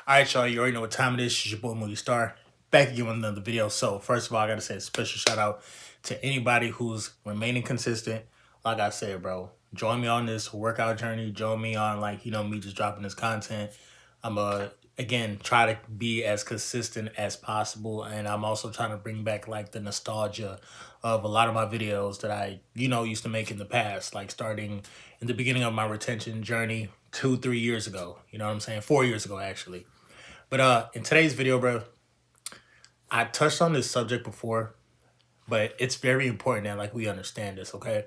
All right, y'all. You already know what time it is. It's your boy MOODYSTARR back again with another video. So first of all, I gotta say a special shout out to anybody who's remaining consistent. Like I said, bro, join me on this workout journey. Join me on me just dropping this content. I'm again try to be as consistent as possible, and I'm also trying to bring back like the nostalgia of a lot of my videos that I used to make in the past, like starting in the beginning of my retention journey 2-3 years ago. You know what I'm saying? 4 years ago actually. But in today's video, bro, I touched on this subject before, but it's very important that like we understand this, okay?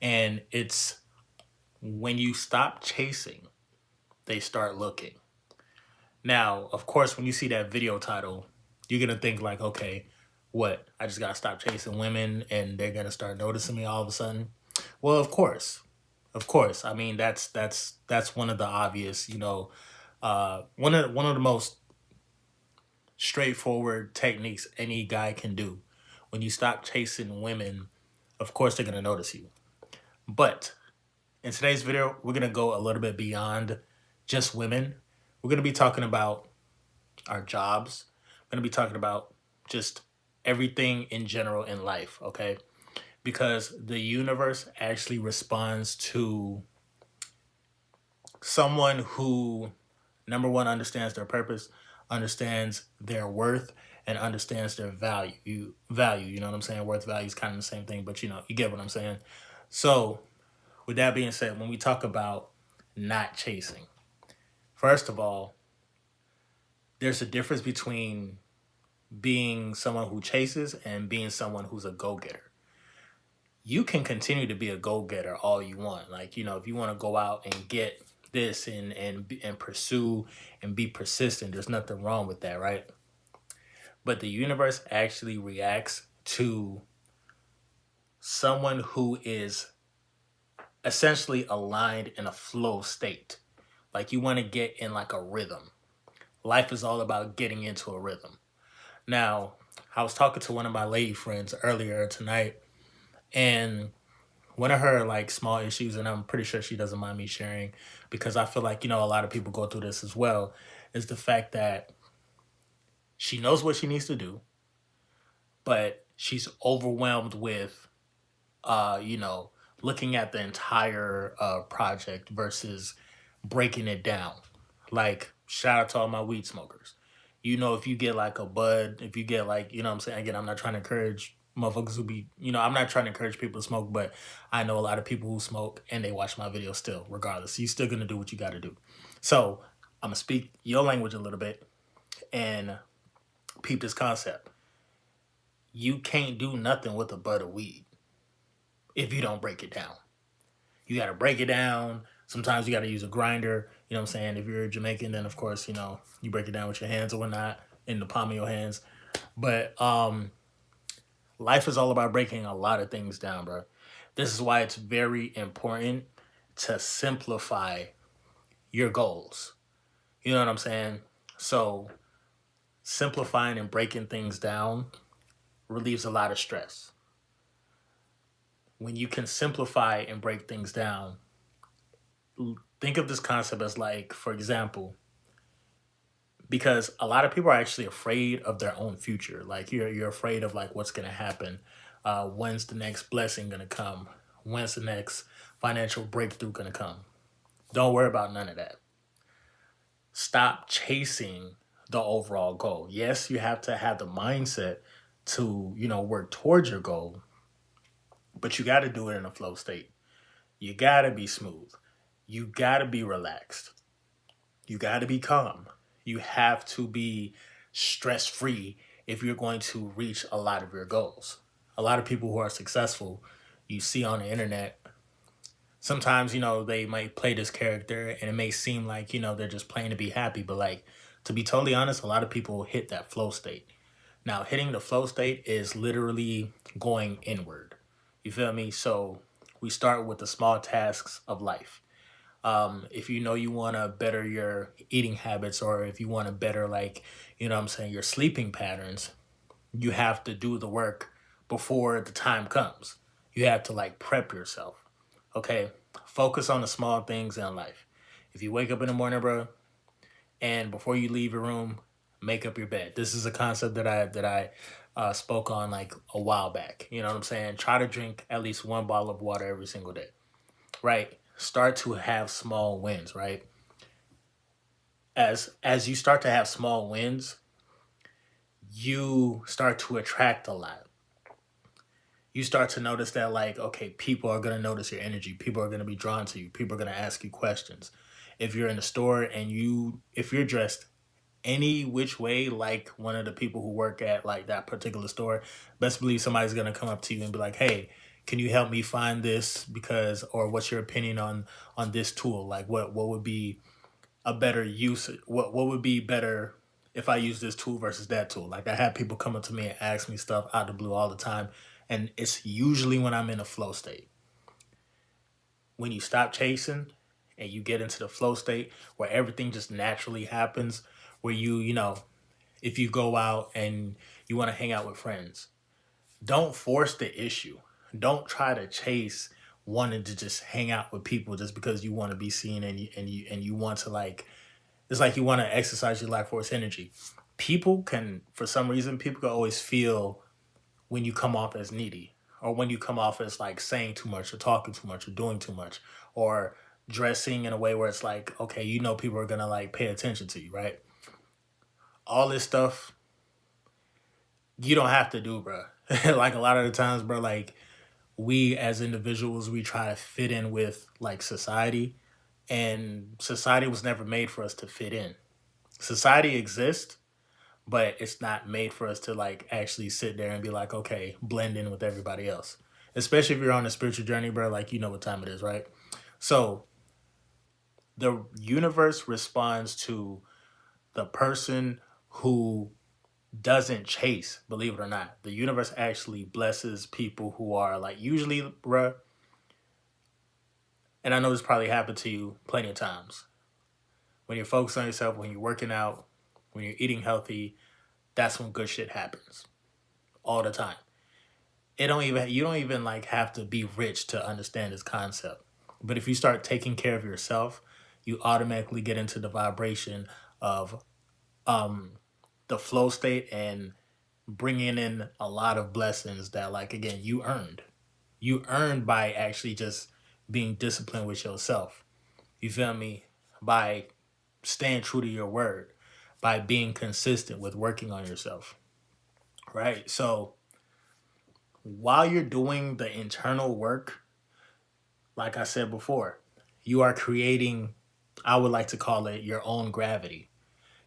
And it's when you stop chasing, they start looking. Now, of course, when you see that video title, you're gonna think like, okay, what? I just gotta stop chasing women and they're gonna start noticing me all of a sudden. Well, of course. Of course. I mean that's one of the obvious, one of the most straightforward techniques any guy can do. When you stop chasing women, of course they're going to notice you. But in today's video, we're going to go a little bit beyond just women. We're going to be talking about our jobs. We're going to be talking about just everything in general in life, okay? Because the universe actually responds to someone who, number one, understands their purpose, understands their worth, and understands their value. You know what I'm saying? Worth, value is kind of the same thing, but you get what I'm saying. So with that being said, when we talk about not chasing, first of all, there's a difference between being someone who chases and being someone who's a go-getter. You can continue to be a go-getter all you want. Like, if you want to go out and get this and pursue and be persistent, there's nothing wrong with that, right? But the universe actually reacts to someone who is essentially aligned in a flow state. Like, you want to get in like a rhythm. Life is all about getting into a rhythm. Now, I was talking to one of my lady friends earlier tonight, and one of her like small issues, and I'm pretty sure she doesn't mind me sharing because I feel like, a lot of people go through this as well, is the fact that she knows what she needs to do, but she's overwhelmed with, looking at the entire project versus breaking it down. Like, shout out to all my weed smokers. If you get like a bud, if you get like, what I'm saying? Again, I'm not trying to encourage motherfuckers who be, I'm not trying to encourage people to smoke, but I know a lot of people who smoke and they watch my videos still, regardless. You still gonna do what you gotta do. So I'm gonna speak your language a little bit and peep this concept. You can't do nothing with a bud of weed if you don't break it down. You gotta break it down. Sometimes you gotta use a grinder. You know what I'm saying? If you're Jamaican, then of course, you break it down with your hands or whatnot, in the palm of your hands. But life is all about breaking a lot of things down, bro. This is why it's very important to simplify your goals. You know what I'm saying? So simplifying and breaking things down relieves a lot of stress. When you can simplify and break things down, think of this concept as like, for example, because a lot of people are actually afraid of their own future. Like, you're afraid of like what's gonna happen. When's the next blessing gonna come? When's the next financial breakthrough gonna come? Don't worry about none of that. Stop chasing the overall goal. Yes, you have to have the mindset to, work towards your goal, but you got to do it in a flow state. You got to be smooth. You got to be relaxed. You got to be calm. You have to be stress-free if you're going to reach a lot of your goals. A lot of people who are successful, you see on the internet, sometimes, they might play this character and it may seem like, they're just playing to be happy. But like, to be totally honest, a lot of people hit that flow state. Now, hitting the flow state is literally going inward. You feel me? So we start with the small tasks of life. If you want to better your eating habits, or if you want to better, like, your sleeping patterns, you have to do the work before the time comes. You have to like prep yourself. Okay, focus on the small things in life. If you wake up in the morning, bro, and before you leave your room, make up your bed. This is a concept that I spoke on like a while back. You know what I'm saying? Try to drink at least one bottle of water every single day. Right? Start to have small wins. Right? As you start to have small wins, you start to attract a lot. You start to notice that, like, okay, people are going to notice your energy, people are going to be drawn to you, people are going to ask you questions. If you're in the store and if you're dressed any which way like one of the people who work at like that particular store, best believe somebody's going to come up to you and be like, hey, can you help me find this? Because, or what's your opinion on this tool? Like, what would be a better use? What would be better if I use this tool versus that tool? Like, I have people come up to me and ask me stuff out of the blue all the time, and it's usually when I'm in a flow state. When you stop chasing and you get into the flow state where everything just naturally happens, where if you go out and you want to hang out with friends, don't force the issue. Don't try to chase wanting to just hang out with people just because you want to be seen, and you want to, like, it's like you want to exercise your life force energy. People can, for some reason, people can always feel when you come off as needy, or when you come off as like saying too much or talking too much or doing too much, or dressing in a way where it's like, okay, people are gonna like pay attention to you, right? All this stuff you don't have to do, bro. Like, a lot of the times, bro, like, we as individuals, we try to fit in with like society, and society was never made for us to fit in. Society exists, but it's not made for us to like actually sit there and be like, okay, blend in with everybody else. Especially if you're on a spiritual journey, bro, like, you know what time it is, right? So the universe responds to the person who doesn't chase, believe it or not. The universe actually blesses people who are like, usually, bruh, and I know this probably happened to you plenty of times. When you're focused on yourself, when you're working out, when you're eating healthy, that's when good shit happens all the time. It don't even You don't even like have to be rich to understand this concept. But if you start taking care of yourself, you automatically get into the vibration of um the flow state, and bringing in a lot of blessings that, like, again, you earned by actually just being disciplined with yourself. You feel me? By staying true to your word, by being consistent with working on yourself, right? So while you're doing the internal work, like I said before, you are creating, I would like to call it, your own gravity.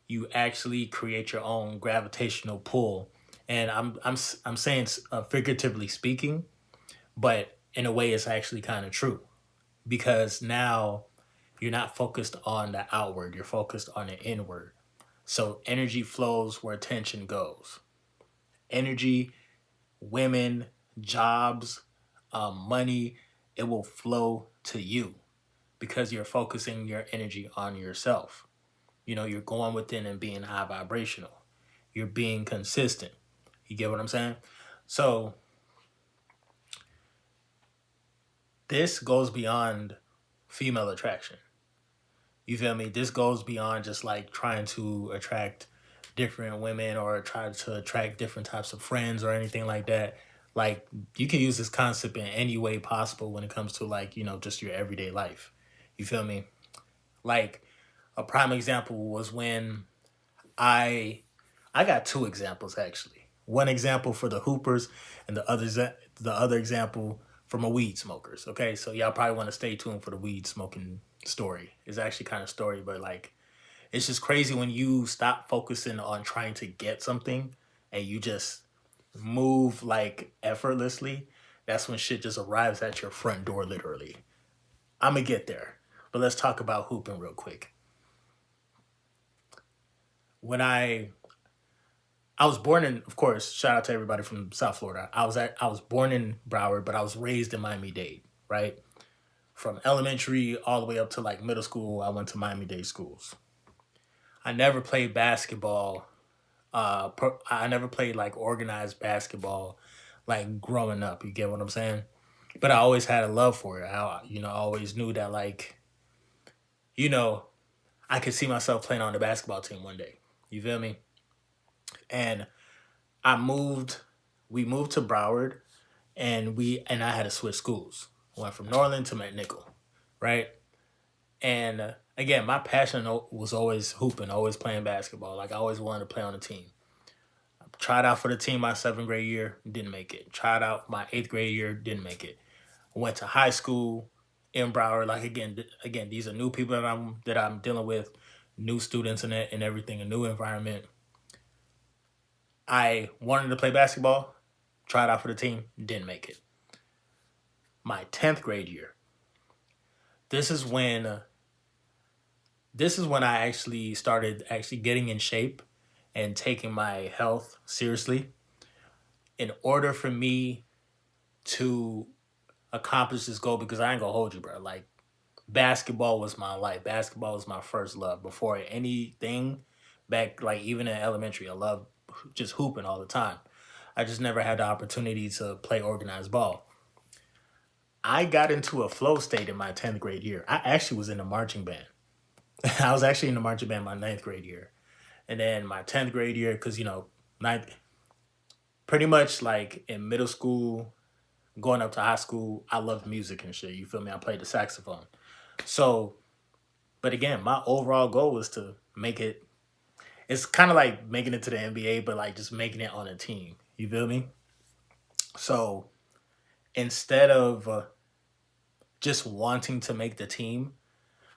You actually create your own gravitational pull. And I'm saying, figuratively speaking, but in a way it's actually kind of true, because now you're not focused on the outward, you're focused on the inward. So energy flows where attention goes. Energy, women, jobs, money, it will flow to you because you're focusing your energy on yourself. You're going within and being high vibrational. You're being consistent. You get what I'm saying? So this goes beyond female attraction. You feel me? This goes beyond just like trying to attract different women or try to attract different types of friends or anything like that. Like, you can use this concept in any way possible when it comes to, like, just your everyday life. You feel me? Like, a prime example was when I I got two examples actually. One example for the hoopers, and the other example from a weed smokers. Okay, so y'all probably want to stay tuned for the weed smoking story. It's actually kind of story, but like, it's just crazy when you stop focusing on trying to get something and you just move like effortlessly. That's when shit just arrives at your front door, literally. I'm gonna get there, but let's talk about hooping real quick. When I was born in, of course, shout out to everybody from South Florida. I was born in Broward, but I was raised in Miami-Dade, right? From elementary all the way up to like middle school, I went to Miami-Dade schools. I never played basketball. I never played like organized basketball, like growing up. You get what I'm saying? But I always had a love for it. I always knew that, like, you know, I could see myself playing on the basketball team one day. You feel me? And I moved. We moved to Broward, and I had to switch schools. Went from Norland to McNichol, right? And again, my passion was always hooping, always playing basketball. Like I always wanted to play on a team. Tried out for the team my seventh grade year, didn't make it. Tried out my eighth grade year, didn't make it. Went to high school in Broward. Like again, these are new people that I'm dealing with, new students and everything, a new environment. I wanted to play basketball, tried out for the team, didn't make it. My 10th grade year. This is when I actually started actually getting in shape and taking my health seriously. In order for me to accomplish this goal, because I ain't gonna hold you, bro. Like basketball was my life. Basketball was my first love. Before anything, back like even in elementary, I loved just hooping all the time. I just never had the opportunity to play organized ball. I got into a flow state in my 10th grade year. I actually was in a marching band. I was actually in the marching band my ninth grade year. And then my 10th grade year, because, ninth, pretty much like in middle school, going up to high school, I loved music and shit. You feel me? I played the saxophone. So, but again, my overall goal was to make it. It's kind of like making it to the NBA, but like just making it on a team. You feel me? So instead of just wanting to make the team,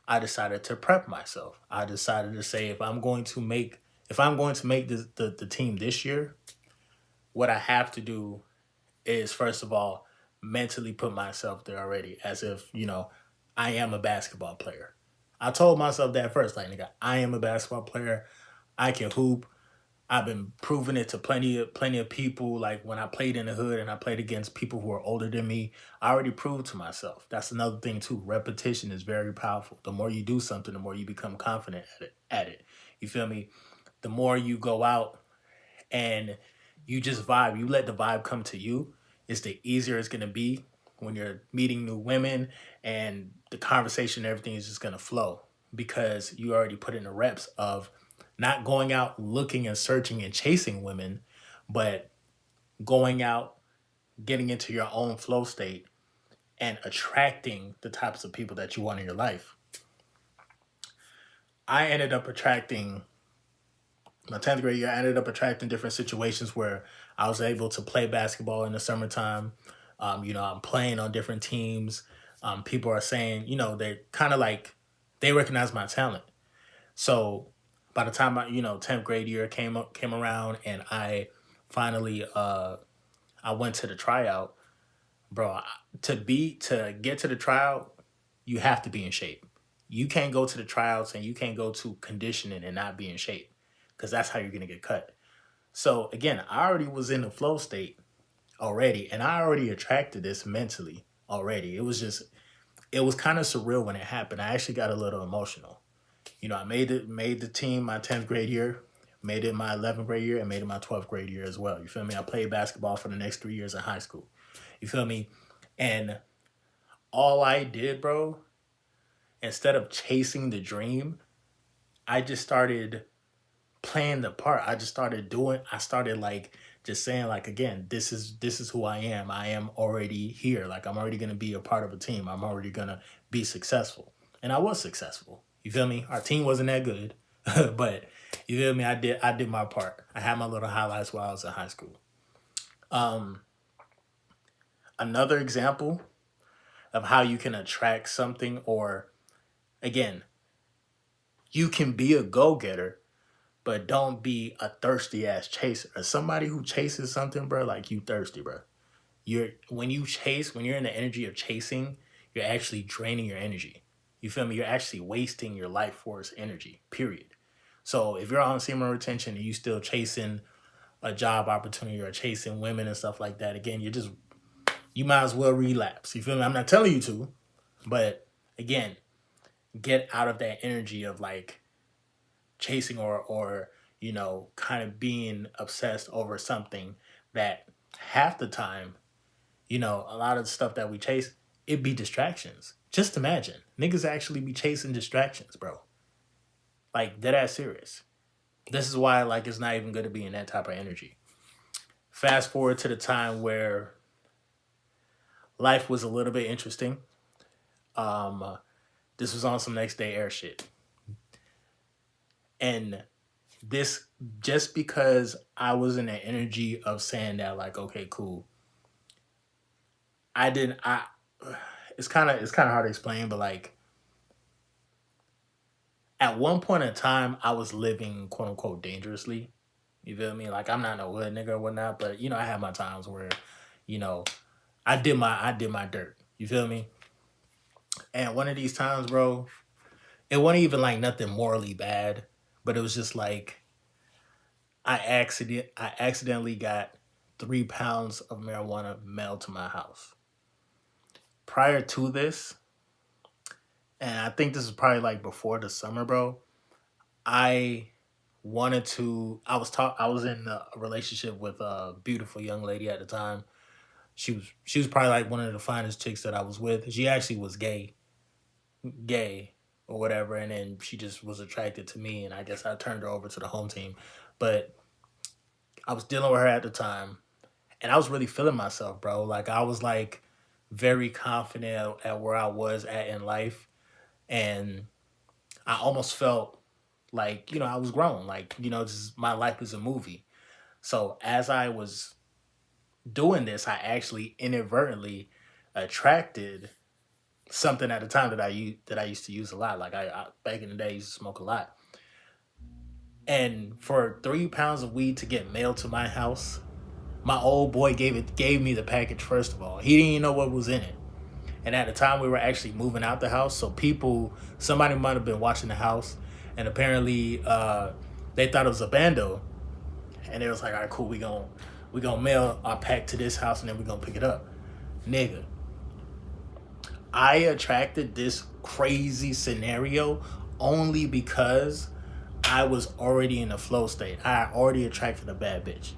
I decided to prep myself. I decided to say if I'm going to make the team this year, what I have to do is first of all mentally put myself there already, as if I am a basketball player. I told myself that first, like nigga, I am a basketball player. I can hoop. I've been proving it to plenty of people. Like when I played in the hood and I played against people who are older than me, I already proved to myself. That's another thing too. Repetition is very powerful. The more you do something, the more you become confident at it. You feel me? The more you go out and you just vibe, you let the vibe come to you, it's the easier it's gonna be when you're meeting new women, and the conversation and everything is just gonna flow because you already put in the reps of not going out looking and searching and chasing women, but going out, getting into your own flow state and attracting the types of people that you want in your life. I ended up attracting My 10th grade year, I ended up attracting different situations where I was able to play basketball in the summertime. I'm playing on different teams. People are saying, they kind of like, they recognize my talent. So by the time 10th grade year came around and finally, I went to the tryout, bro, to get to the tryout, you have to be in shape. You can't go to the tryouts and you can't go to conditioning and not be in shape because that's how you're going to get cut. So again, I already was in the flow state already, and I already attracted this mentally already. It was kind of surreal when it happened. I actually got a little emotional. I made the team my 10th grade year, made it my 11th grade year, and made it my 12th grade year as well. You feel me? I played basketball for the next 3 years in high school. You feel me? And all I did, bro, instead of chasing the dream, I just started playing the part. I started like just saying like again, this is who I am. I am already here. Like I'm already gonna be a part of a team. I'm already gonna be successful. And I was successful. You feel me? Our team wasn't that good. But you feel me? I did my part. I had my little highlights while I was in high school. Um Another example of how you can attract something, or again, you can be a go-getter but don't be a thirsty ass chaser. Or somebody who chases something, bro, like you thirsty, bro. When you're in the energy of chasing, you're actually draining your energy. You feel me? You're actually wasting your life force energy, period. So if you're on semen retention and you still chasing a job opportunity or chasing women and stuff like that, again, you might as well relapse. You feel me? I'm not telling you to, but again, get out of that energy of like chasing or kind of being obsessed over something that half the time, a lot of the stuff that we chase, it be distractions. Just imagine niggas actually be chasing distractions, bro. Like dead ass serious. This is why like it's not even good to be in that type of energy. Fast forward to the time where life was a little bit interesting. Um, this was on some next day air shit, and this just because I was in the energy of saying that like okay cool, I didn't I. It's kind of hard to explain, but like at one point in time, I was living quote unquote dangerously. You feel me? Like I'm not no hood nigga or whatnot, but I had my times where, you know, I did my dirt. You feel me? And one of these times, bro, it wasn't even like nothing morally bad, but it was just like I accidentally got 3 pounds of marijuana mailed to my house. Prior to this, and I think this is probably like before the summer, bro. I wanted to. I was in a relationship with a beautiful young lady at the time. She was probably like one of the finest chicks that I was with. She actually was gay or whatever, and then she just was attracted to me, and I guess I turned her over to the home team. But I was dealing with her at the time, and I was really feeling myself, bro. Like I was like very confident at where I was at in life, and I almost felt like I was grown. Like my life is a movie. So as I was doing this, I actually inadvertently attracted something at the time that I used to use a lot. Like I back in the day, I used to smoke a lot. And for 3 pounds of weed to get mailed to my house, my old boy gave me the package first of all. He didn't even know what was in it. And at the time we were actually moving out the house, so somebody might have been watching the house, and apparently they thought it was a bando, and it was like, all right, cool, we gonna mail our pack to this house, and then we gonna pick it up, nigga. I attracted this crazy scenario only because I was already in a flow state. I already attracted a bad bitch.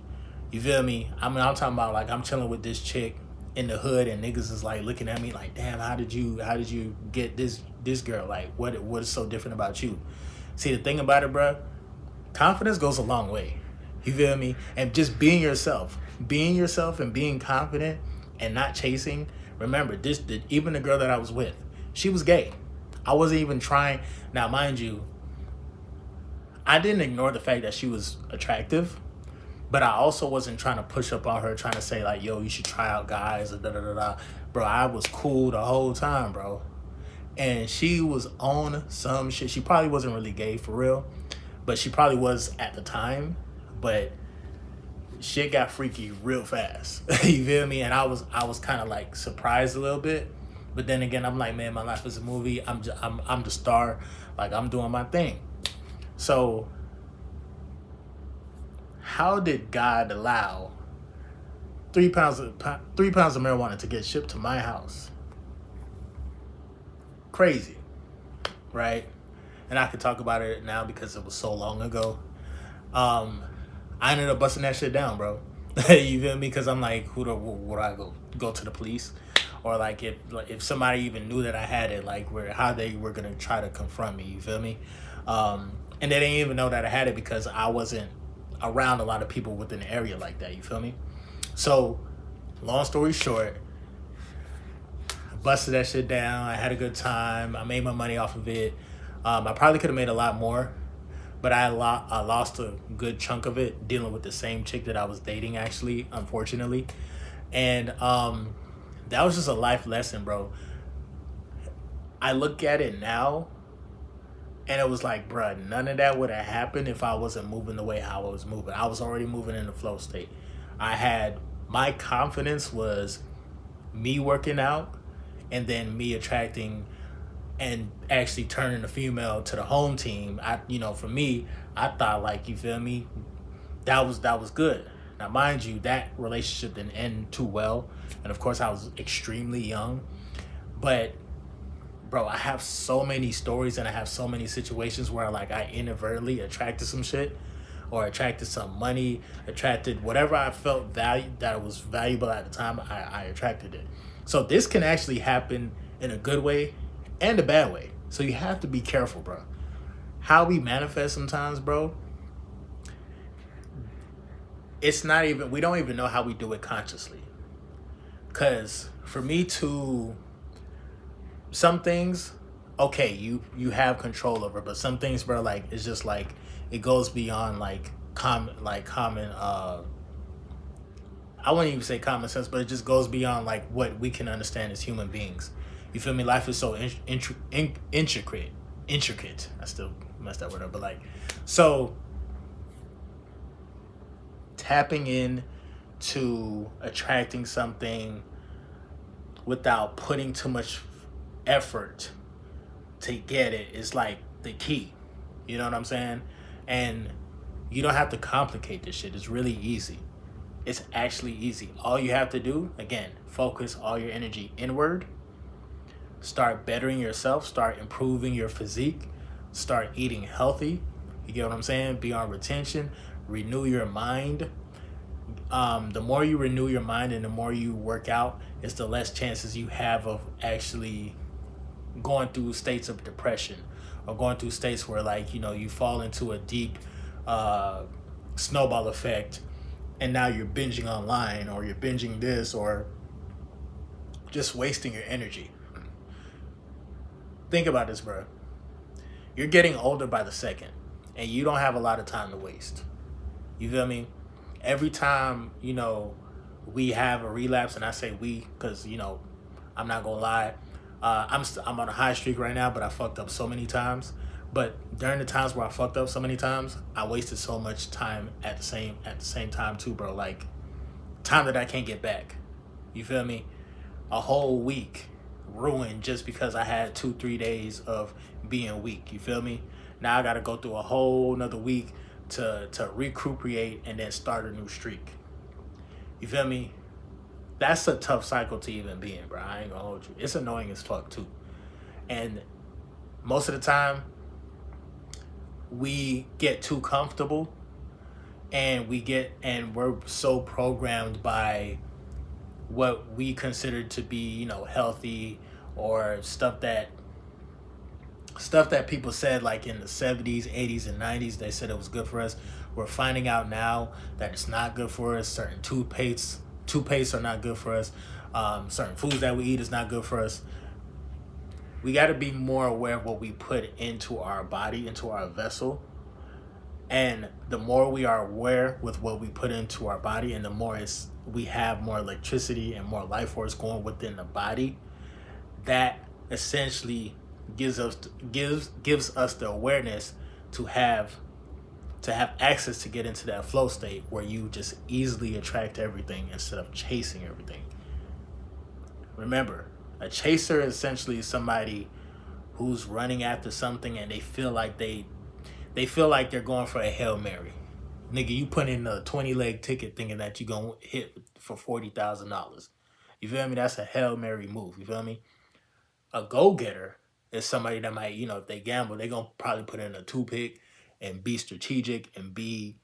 You feel me? I mean, I'm talking about like I'm chilling with this chick in the hood, and niggas is like looking at me like, damn, how did you get this girl? Like, what is so different about you? See, the thing about it, bro, confidence goes a long way. You feel me? And just being yourself, and being confident, and not chasing. Remember, even the girl that I was with, she was gay. I wasn't even trying. Now, mind you, I didn't ignore the fact that she was attractive, but I also wasn't trying to push up on her, trying to say like, "Yo, you should try out guys," or da da da da. Bro, I was cool the whole time, bro. And she was on some shit. She probably wasn't really gay for real, but she probably was at the time. But shit got freaky real fast. You feel me? And I was kind of like surprised a little bit, but then again, I'm like, man, my life is a movie. I'm the star. Like I'm doing my thing. So how did God allow 3 pounds of marijuana to get shipped to my house? Crazy, right? And I could talk about it now because it was so long ago. Um, I ended up busting that shit down, bro. You feel me? Because I'm like, would I go to the police, or if somebody even knew that I had it, like how they were gonna try to confront me? You feel me? And they didn't even know that I had it because I wasn't around a lot of people within the area like that. You feel me? So, long story short, I busted that shit down. I had a good time. I made my money off of it. I probably could have made a lot more, but I lost a good chunk of it dealing with the same chick that I was dating, actually, unfortunately. And that was just a life lesson, bro. I look at it now, and it was like, bruh, none of that would have happened if I wasn't moving the way how I was moving. I was already moving in the flow state. My confidence was me working out, and then me attracting and actually turning the female to the home team. For me, I thought, like, you feel me, that was good. Now, mind you, that relationship didn't end too well, and of course, I was extremely young. But bro, I have so many stories, and I have so many situations where like I inadvertently attracted some shit, or attracted some money, attracted whatever I felt that was valuable at the time. I attracted it. So this can actually happen in a good way and a bad way. So you have to be careful, bro. how we manifest sometimes, bro, it's not even, we don't even know how we do it consciously. Because for me to, some things, okay, you have control over, but some things, bro, like it's just like it goes beyond like common I wouldn't even say common sense, but it just goes beyond like what we can understand as human beings. You feel me? Life is so intricate. I still messed that word up, but like, so tapping in to attracting something without putting too much effort to get it is like the key. You know what I'm saying? And you don't have to complicate this shit. It's really easy. It's actually easy. All you have to do, again, focus all your energy inward. Start bettering yourself. Start improving your physique. Start eating healthy. You get what I'm saying? Be on retention. Renew your mind. The more you renew your mind and the more you work out, it's the less chances you have of actually going through states of depression or going through states where, like, you fall into a deep uh, snowball effect, and now you're binging online or you're binging this or just wasting your energy. Think about this, bro. You're getting older by the second, and you don't have a lot of time to waste. You feel me? Every time, we have a relapse, and I say we because, I'm not going to lie. I'm on a high streak right now, but I fucked up so many times. But during the times where I fucked up so many times, I wasted so much time at the same time too, bro. Like time that I can't get back. You feel me? A whole week ruined just because I had 2 3 days of being weak. You feel me? Now I gotta go through a whole another week to recuperate and then start a new streak. You feel me? That's a tough cycle to even be in, bro. I ain't gonna hold you. It's annoying as fuck too. And most of the time we get too comfortable and we're so programmed by what we consider to be, healthy, or stuff that people said like in the 70s, 80s, and 90s. They said it was good for us. We're finding out now that it's not good for us. Certain toothpaste are not good for us. Certain foods that we eat is not good for us. We got to be more aware of what we put into our body, into our vessel. And the more we are aware with what we put into our body, and the more we have more electricity and more life force going within the body, that essentially gives us the awareness to have access to get into that flow state where you just easily attract everything instead of chasing everything. Remember, a chaser is essentially somebody who's running after something and they feel like they're going for a Hail Mary. Nigga, you put in a 20 leg ticket thinking that you're gonna hit for $40,000. You feel me? That's a Hail Mary move. You feel me? A go getter is somebody that might, if they gamble, they're gonna probably put in a two pick and be strategic and be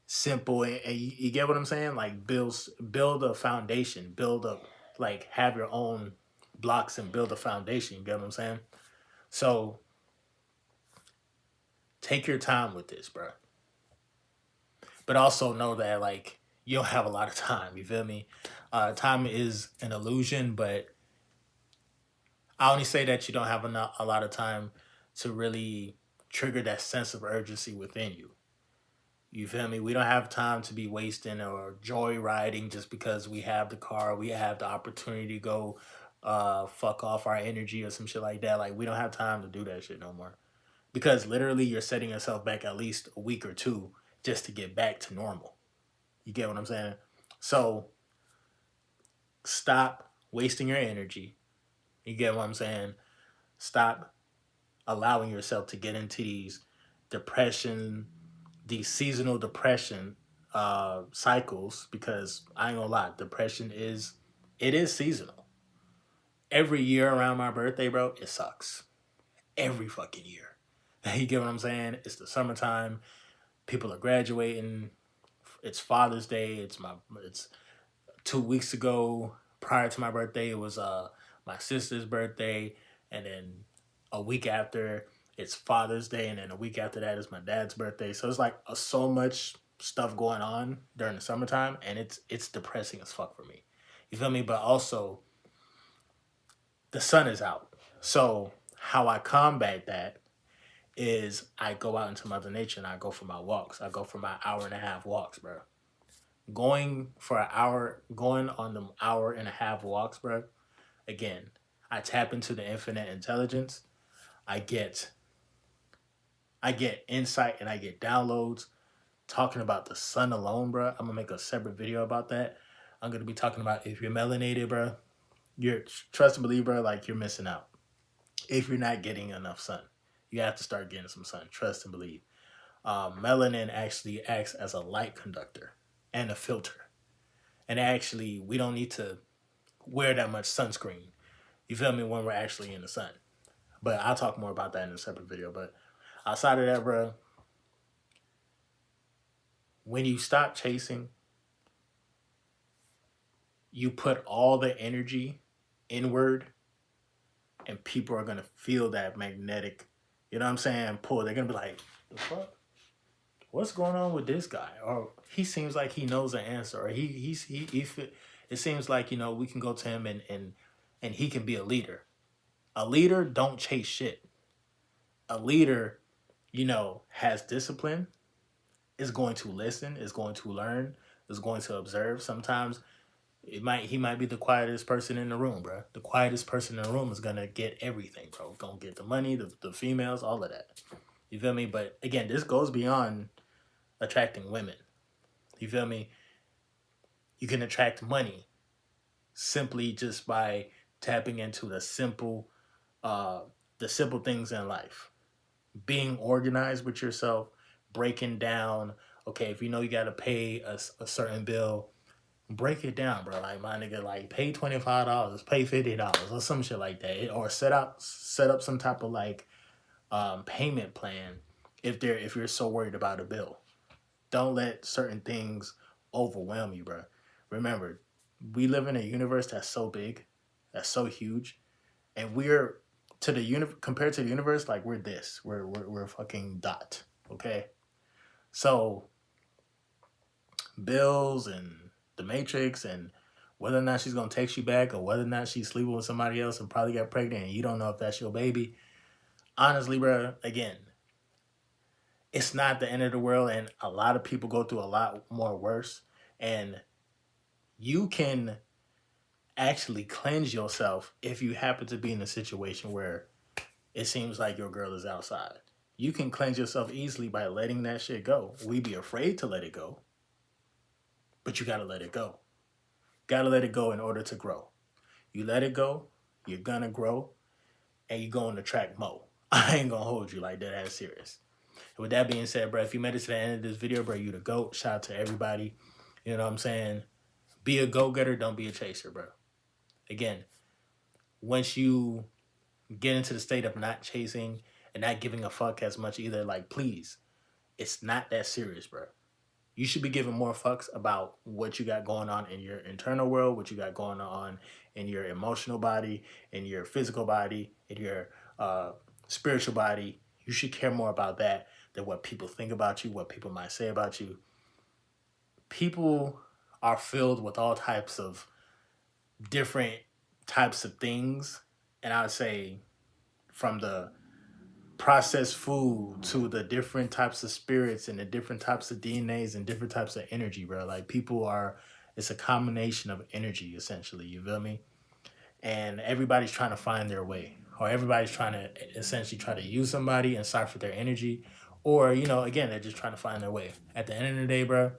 simple, and you get what I'm saying? Like build a foundation, build up, like have your own blocks and build a foundation. You get what I'm saying? So take your time with this, bro. But also know that like you don't have a lot of time. You feel me? Time is an illusion, but I only say that you don't have a lot of time to really trigger that sense of urgency within you. You feel me? We don't have time to be wasting or joyriding just because we have the car, we have the opportunity to go fuck off our energy or some shit like that. Like we don't have time to do that shit no more. Because literally you're setting yourself back at least a week or two just to get back to normal. You get what I'm saying? So stop wasting your energy. You get what I'm saying? Stop allowing yourself to get into depression, these seasonal depression cycles, because I ain't gonna lie, depression is seasonal. Every year around my birthday, bro, it sucks. Every fucking year. You get what I'm saying? It's the summertime. People are graduating. It's Father's Day. It's 2 weeks ago. Prior to my birthday, it was my sister's birthday, and then a week after It's Father's Day, and then a week after that is my dad's birthday. So it's like so much stuff going on during the summertime, and it's depressing as fuck for me. You feel me? But also the sun is out. So how I combat that is I go out into Mother Nature and I go for my walks. I go for my hour and a half walks, bro. Going for an hour, going on the hour and a half walks, bro. Again, I tap into the infinite intelligence. I get I get insight and I get downloads talking about the sun alone, bro. I'm gonna make a separate video about that. I'm gonna be talking about if you're melanated, bro. You're trust and believe, bro. Like you're missing out if you're not getting enough sun. You have to start getting some sun. Trust and believe. Melanin actually acts as a light conductor and a filter. And actually, we don't need to wear that much sunscreen. You feel me? When we're actually in the sun. But I'll talk more about that in a separate video. But outside of that, bro, when you stop chasing, you put all the energy inward, and people are gonna feel that magnetic, you know what I'm saying, pull. They're gonna be like, the fuck? What's going on with this guy? Or he seems like he knows the answer. Or it seems like, we can go to him and he can be a leader. A leader don't chase shit. A leader, has discipline, is going to listen, is going to learn, is going to observe. Sometimes he might be the quietest person in the room, bro. The quietest person in the room is gonna get everything, bro. Gonna get the money, the females, all of that. You feel me? But again, this goes beyond attracting women. You feel me? You can attract money simply just by tapping into the simple things in life. Being organized with yourself, breaking down. Okay, if you know you gotta pay a certain bill, break it down, bro. Like my nigga, like pay $25, pay $50, or some shit like that, or set up some type of like payment plan if you're so worried about a bill. Don't let certain things overwhelm you, bro. Remember, we live in a universe that's so big, that's so huge, and we're to the compared to the universe, like we're this, we're a fucking dot, okay? So bills and the Matrix and whether or not she's gonna text you back or whether or not she's sleeping with somebody else and probably got pregnant and you don't know if that's your baby. Honestly, bro, again, it's not the end of the world, and a lot of people go through a lot more worse. And you can actually cleanse yourself if you happen to be in a situation where it seems like your girl is outside. You can cleanse yourself easily by letting that shit go. We be afraid to let it go, but you gotta let it go. Gotta let it go in order to grow. You let it go, you're gonna grow, and you're going to attract more. I ain't gonna hold you like that. That's serious. And with that being said, bro, if you made it to the end of this video, bro, you the GOAT. Shout out to everybody. You know what I'm saying? Be a go-getter, don't be a chaser, bro. Again, once you get into the state of not chasing and not giving a fuck as much either, like, please, it's not that serious, bro. You should be giving more fucks about what you got going on in your internal world, what you got going on in your emotional body, in your physical body, in your spiritual body. You should care more about that than what people think about you, what people might say about you. People are filled with all types of different types of things. And I would say from the processed food to the different types of spirits and the different types of DNAs and different types of energy, bro. Like it's a combination of energy essentially, you feel me? And everybody's trying to find their way, or everybody's trying to essentially try to use somebody and cipher their energy, or, again, they're just trying to find their way. At the end of the day, bro,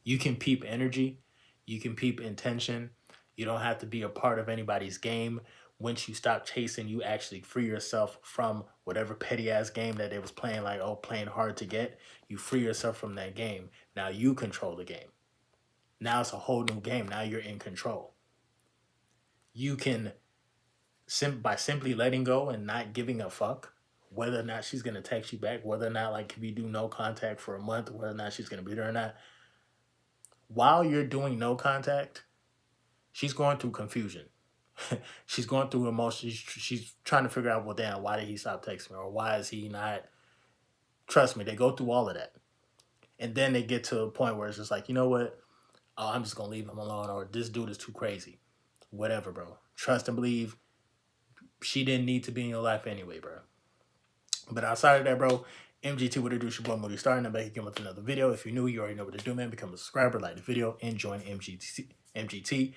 you can peep energy, you can peep intention. You don't have to be a part of anybody's game. Once you stop chasing, you actually free yourself from whatever petty ass game that they was playing, like, playing hard to get. You free yourself from that game. Now you control the game. Now it's a whole new game. Now you're in control. You can, by simply letting go and not giving a fuck whether or not she's going to text you back, whether or not, like, if you do no contact for a month, whether or not she's going to be there or not. While you're doing no contact, she's going through confusion. She's going through emotions. She's trying to figure out, well, damn, why did he stop texting me? Or why is he not? Trust me, they go through all of that. And then they get to a point where it's just like, you know what? Oh, I'm just going to leave him alone. Or this dude is too crazy. Whatever, bro. Trust and believe. She didn't need to be in your life anyway, bro. But outside of that, bro, MGT would introduce your boy MOODYSTARR, and I'm back again with another video. If you're new, you already know what to do, man. Become a subscriber, like the video, and join MGT.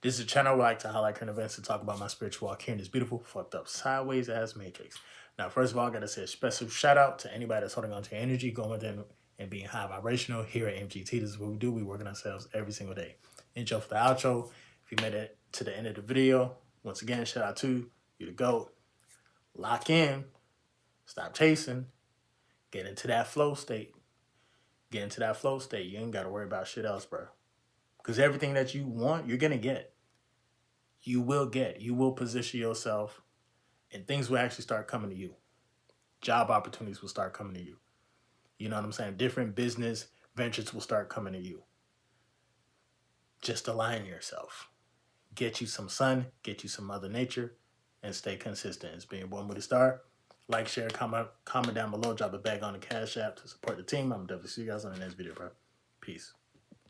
This is a channel where I like to highlight current events and talk about my spiritual walk here in this beautiful, fucked up, sideways ass matrix. Now, first of all, I gotta say a special shout out to anybody that's holding on to your energy, going within and being high vibrational here at MGT. This is what we do. We work on ourselves every single day. Intro for the outro. If you made it to the end of the video, once again, shout out to you, the GOAT. Lock in. Stop chasing. Get into that flow state. Get into that flow state. You ain't got to worry about shit else, bro. Because everything that you want, you're going to get. You will get. You will position yourself, and things will actually start coming to you. Job opportunities will start coming to you. You know what I'm saying? Different business ventures will start coming to you. Just align yourself. Get you some sun, get you some Mother Nature, and stay consistent. It's been your boy MOODYSTARR. Like, share, comment down below. Drop a bag on the Cash App to support the team. I'm definitely see you guys on the next video, bro. Peace.